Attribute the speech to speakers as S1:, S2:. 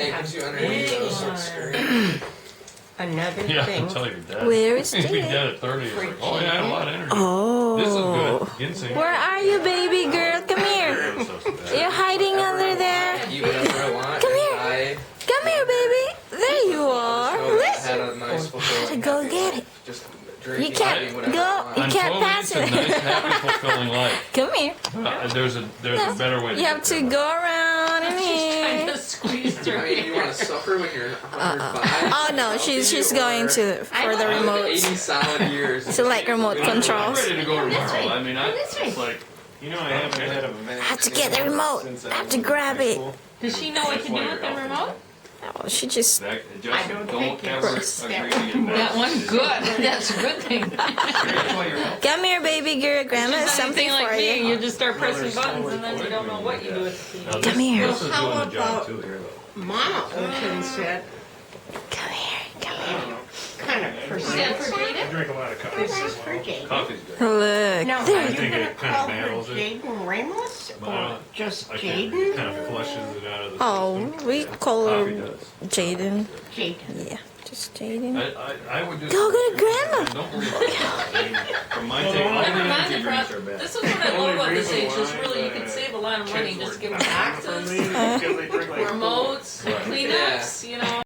S1: it gives you energy to screen.
S2: Another
S3: Yeah,
S2: thing.
S3: tell your dad.
S4: Where is
S3: He'd be
S4: Jaden?
S3: dead at 30. He's like, oh yeah, I had a lot of energy.
S4: Oh.
S3: This is good. Ginseng.
S4: Where are you, baby girl? Come here. You're hiding under there.
S1: Eat whatever I want.
S4: Come here.
S1: Die.
S4: Come here, baby. There you are.
S1: So I
S4: Look.
S1: had a nice fulfilling
S4: Go
S1: happy
S4: get
S1: life.
S4: it.
S1: Just
S4: You
S1: drinking,
S4: can't
S1: eating whatever
S4: go.
S1: I
S4: You
S1: want.
S4: can't
S3: told you
S4: pass
S3: it's a
S4: it.
S3: nice, happy, fulfilling life.
S4: Come here.
S3: There's a better way to
S4: You have
S3: get
S4: to
S3: there.
S4: go around in here.
S2: Squeezed
S1: I
S2: her.
S1: mean, you want to suffer when you're 105?
S4: Oh no, she's going to for the remote.
S1: 80 solid years.
S4: To like remote
S3: I'm
S4: controls.
S3: ready to go tomorrow.
S2: way.
S3: I mean,
S2: Go this way.
S3: it's like,
S5: You know, I haven't had a
S4: I have to get the remote. I have to grab it.
S2: Does she know what to do with the remote?
S4: Oh, she just.
S2: I don't think
S3: ever
S4: it's
S3: agree to get
S2: That one good. That's a good thing.
S4: Come here, baby girl. Grandma has something
S2: like
S4: for
S2: me,
S4: you.
S2: you just start pressing buttons and then you don't know what you do with the TV.
S4: Come here.
S3: This is
S6: How
S3: doing the job
S6: about-
S3: too here, though.
S6: Mama Ocean said,
S4: Come here. Come here.
S6: kind of
S2: Is that
S6: percent.
S2: for Jada?
S5: I drink a lot of coffee
S6: This
S5: as
S6: is for
S5: well.
S6: Jaden.
S3: Coffee's good.
S4: Look.
S6: Now,
S4: There.
S6: are you
S5: think
S6: gonna
S5: it kinda
S6: call her
S5: battles it.
S6: Jaden Ramos
S3: But I
S6: or
S3: don't-
S6: just
S3: I think it
S6: Jaden?
S3: kind of flushes it out of the
S4: Oh,
S3: system.
S4: we call
S3: Coffee
S4: her
S3: does.
S4: Jaden.
S6: Jaden.
S4: Yeah, just Jaden.
S3: I would just
S4: Go get a grandma.
S3: Don't worry about it. I mean, from my take, all the
S2: Never mind
S3: energy
S2: the
S3: drinks
S2: pro-
S3: are bad.
S2: This is what I love about this age. Is really you can save a lot of money. Just give them access,
S5: Because they drink like
S2: remotes,
S3: Right.
S2: cleanups. You know.